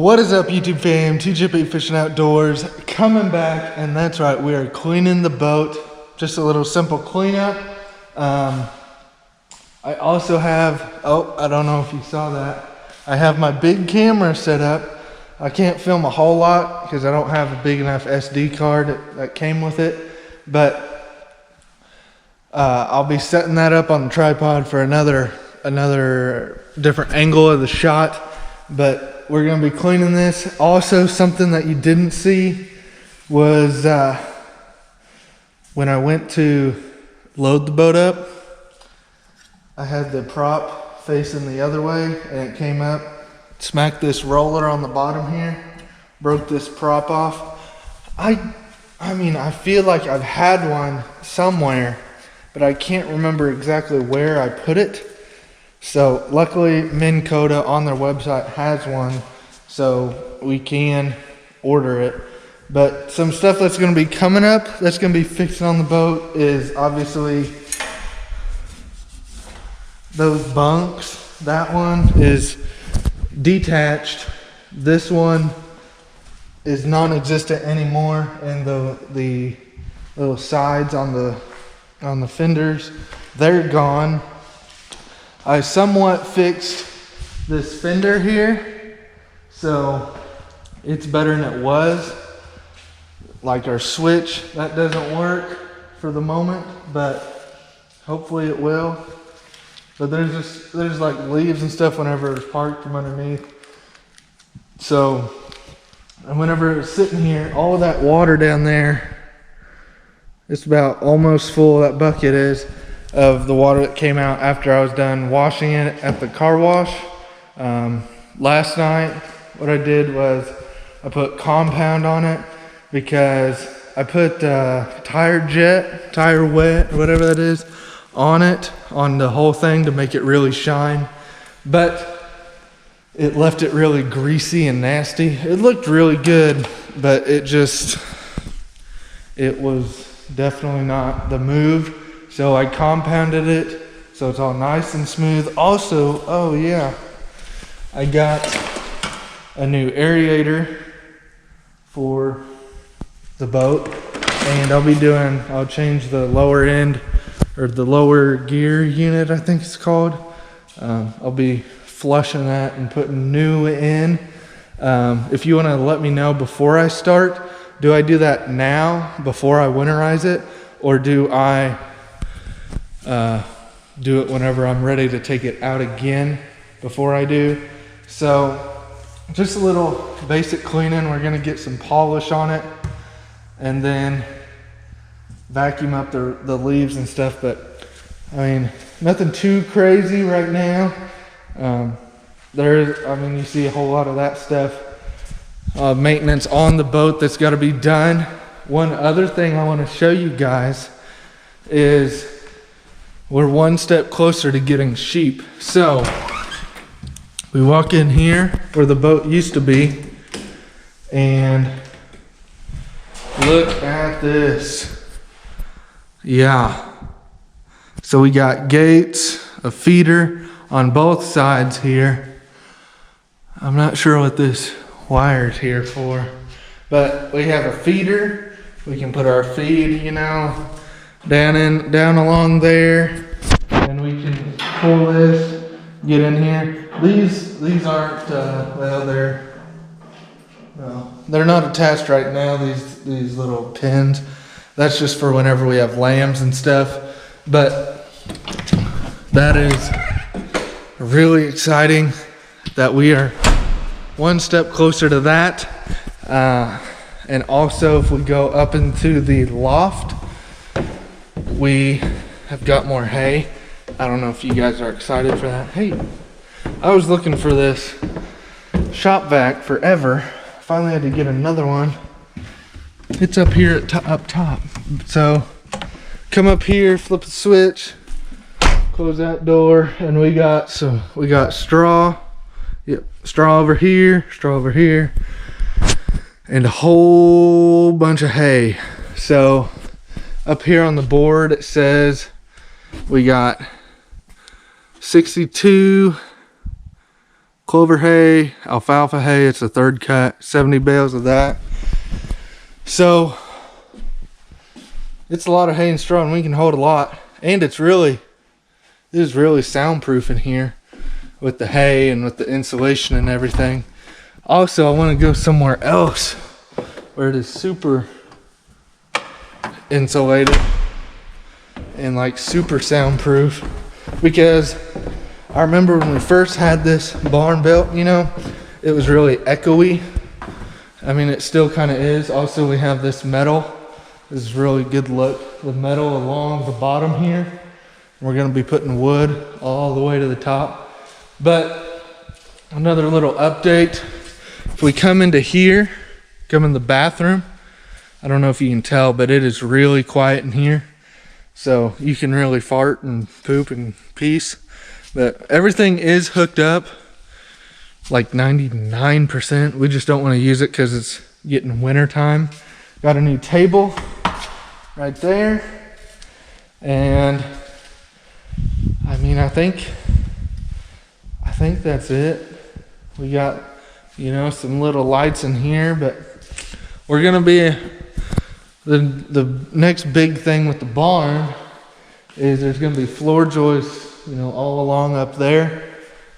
What is up, YouTube fam? TJP Fishing Outdoors coming back, and that's right, we are cleaning the boat. Just a little simple cleanup. I also have, oh, I don't know if you saw that, I have my big camera set up. I can't film a whole lot because I don't have a big enough SD card that came with it, but I'll be setting that up on the tripod for another different angle of the shot. But we're going to be cleaning this. Also, something that you didn't see was when I went to load the boat up, I had the prop facing the other way, and it came up, smacked this roller on the bottom here, broke this prop off. I mean, I feel like I've had one somewhere, but I can't remember exactly where I put it. So luckily Minn Kota on their website has one, so we can order it. But some stuff that's going to be coming up, that's going to be fixing on the boat, is obviously those bunks. That one is detached. This one is non-existent anymore, and the little sides on the fenders, they're gone. I somewhat fixed this fender here, so it's better than it was. Like our switch, that doesn't work for the moment, but hopefully it will. But there's like leaves and stuff whenever it's parked from underneath. So, and whenever it's sitting here, all of that water down there, it's about almost full, that bucket is, of the water that came out after I was done washing it at the car wash. Last night, what I did was I put compound on it because I put tire wet, or whatever that is, on it, on the whole thing to make it really shine. But it left it really greasy and nasty. It looked really good, but it was definitely not the move. So I compounded it so it's all nice and smooth. Also, oh yeah, I got a new aerator for the boat, and I'll change the lower end, or the lower gear unit, I think it's called. I'll be flushing that and putting new in. If you want to let me know before I start, do I do that now before I winterize it, or do I do it whenever I'm ready to take it out again before I do? So just a little basic cleaning. We're going to get some polish on it and then vacuum up the leaves and stuff. But I mean, nothing too crazy right now. You see a whole lot of that stuff, maintenance on the boat that's got to be done. One other thing I want to show you guys is we're one step closer to getting sheep. So we walk in here where the boat used to be, and look at this. Yeah. So we got gates, a feeder on both sides here. I'm not sure what this wire's here for, but we have a feeder. We can put our feed, down along there, and we can pull this, get in here. These aren't they're not attached right now, these little pins. That's just for whenever we have lambs and stuff. But that is really exciting that we are one step closer to that. And also, if we go up into the loft, we have got more hay. I don't know if you guys are excited for that. Hey, I was looking for this shop vac forever. Finally had to get another one. It's up here up top. So come up here, flip the switch, close that door, and we got straw. Yep, straw over here, and a whole bunch of hay. So up here on the board it says we got 62 clover hay, alfalfa hay. It's a third cut, 70 bales of that. So it's a lot of hay and straw, and we can hold a lot. And it is really soundproof in here with the hay and with the insulation and everything. Also, I want to go somewhere else where it is super insulated and like super soundproof, because I remember when we first had this barn built, you know, it was really echoey. I mean, it still kind of is. Also, we have this metal. This is really good look. The metal along the bottom here. We're going to be putting wood all the way to the top. But another little update. If we come into here, come in the bathroom, I don't know if you can tell, but it is really quiet in here. So you can really fart and poop in peace. But everything is hooked up, like 99%. We just don't want to use it because it's getting winter time. Got a new table right there. And I mean, I think that's it. We got, you know, some little lights in here, but we're gonna be the next big thing with the barn is there's gonna be floor joists, you know, all along up there,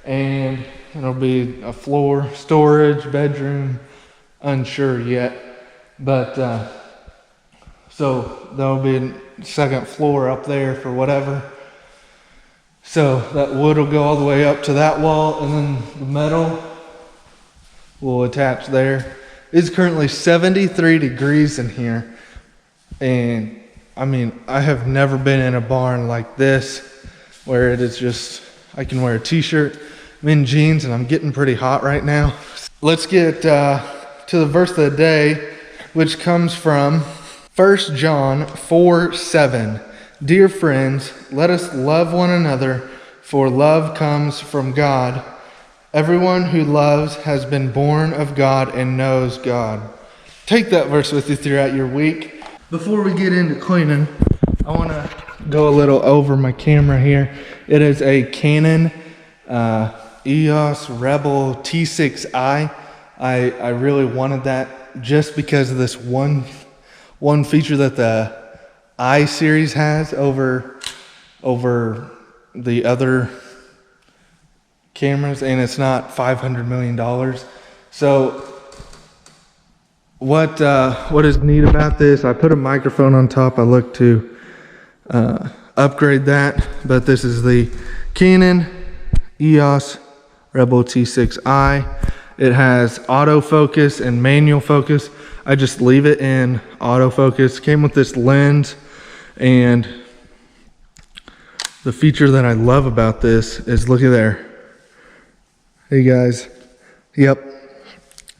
and it'll be a floor storage bedroom, unsure yet, but so there'll be a second floor up there for whatever. So that wood will go all the way up to that wall, and then the metal will attach there. It's currently 73 degrees in here, and I mean, I have never been in a barn like this where it is just, I can wear a t-shirt, I'm in jeans, and I'm getting pretty hot right now. Let's get to the verse of the day, which comes from 1 John 4:7. Dear friends, let us love one another, for love comes from God. Everyone who loves has been born of God and knows God. Take that verse with you throughout your week. Before we get into cleaning, I want to go a little over my camera here. It is a Canon EOS Rebel T6i. I really wanted that just because of this one feature that the I series has over the other cameras, and it's not $500 million. So what is neat about this, I put a microphone on top. I look to upgrade that, but this is the Canon EOS Rebel T6i. It has autofocus and manual focus. I just leave it in autofocus. Came with this lens, and the feature that I love about this is, look at there. Hey guys. Yep.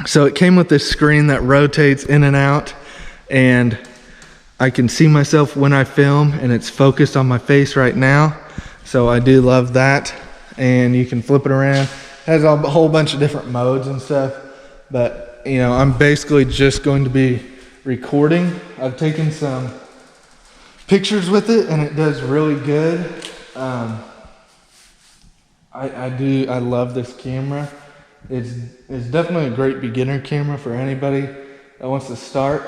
So it came with this screen that rotates in and out, and I can see myself when I film, and it's focused on my face right now. So I do love that. And you can flip it around. It has a whole bunch of different modes and stuff, but you know, I'm basically just going to be recording. I've taken some pictures with it, and it does really good. I love this camera. It's definitely a great beginner camera for anybody that wants to start.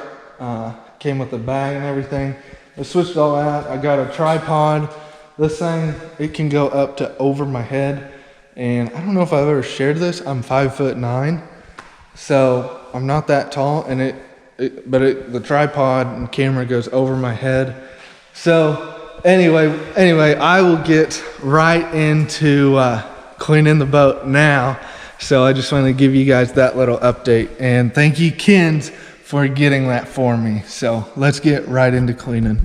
Came with a bag and everything. I switched it all out. I got a tripod. This thing, it can go up to over my head. And I don't know if I've ever shared this. I'm 5'9", so I'm not that tall, and the tripod and camera goes over my head. So anyway, I will get right into cleaning the boat now. So I just want to give you guys that little update, and thank you, Kins, for getting that for me. So let's get right into cleaning.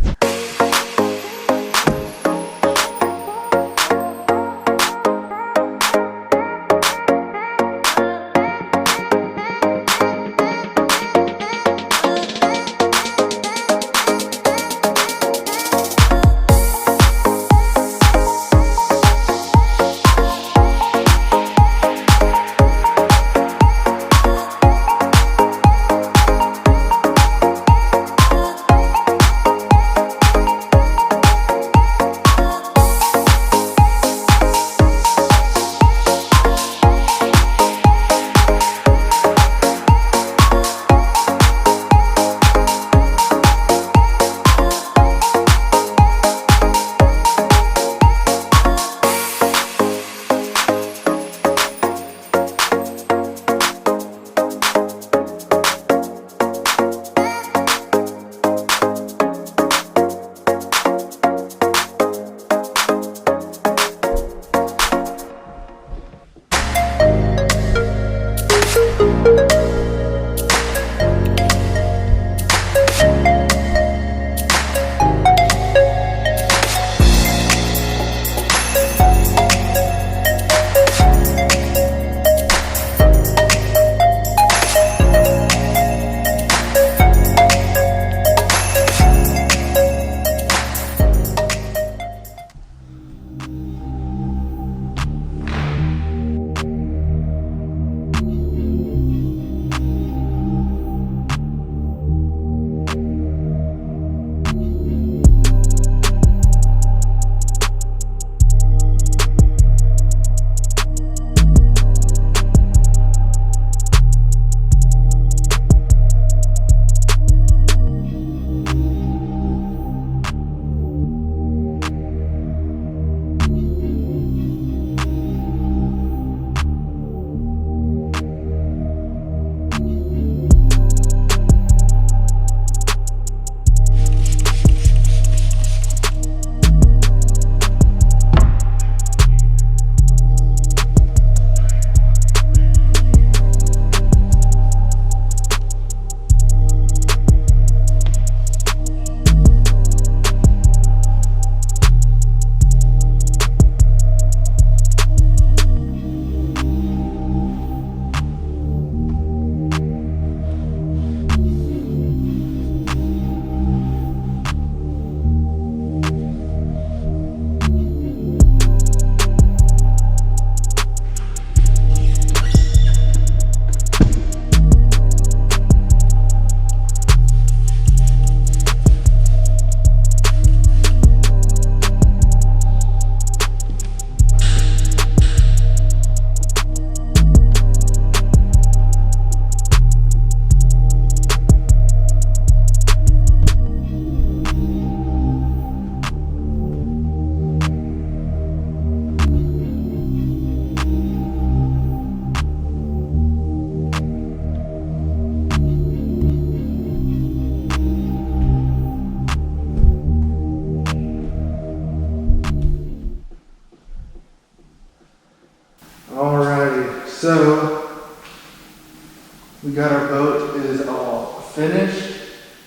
that our boat is all finished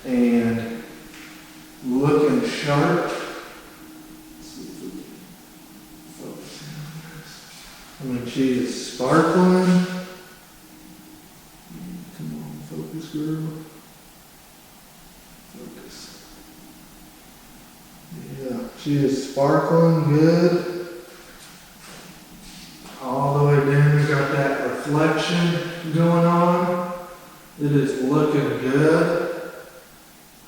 and looking sharp. Let's see if we can focus in on this. I mean, she is sparkling. Come on, focus, girl. Focus. Yeah, she is sparkling good. All the way down, we got that reflection going on. It is looking good.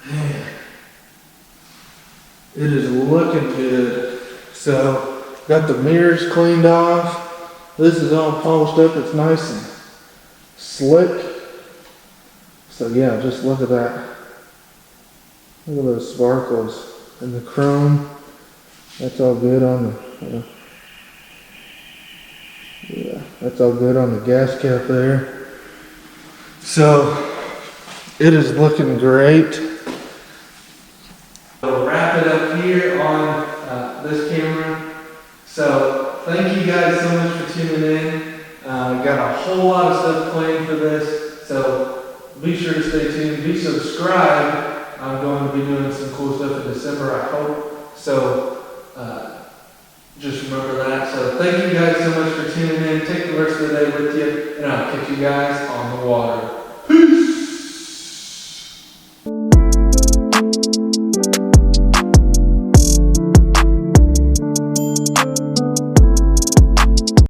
Man, it is looking good. So, got the mirrors cleaned off. This is all polished up. It's nice and slick. So yeah, just look at that. Look at those sparkles and the chrome. That's all good on the. Yeah, that's all good on the gas cap there. So, it is looking great. We'll wrap it up here on this camera. So, thank you guys so much for tuning in. Got a whole lot of stuff planned for this. So, be sure to stay tuned. Be subscribed. I'm going to be doing some cool stuff in December, I hope. So, just remember that. So thank you guys so much for tuning in. Take the rest of the day with you, and I'll catch you guys on the water.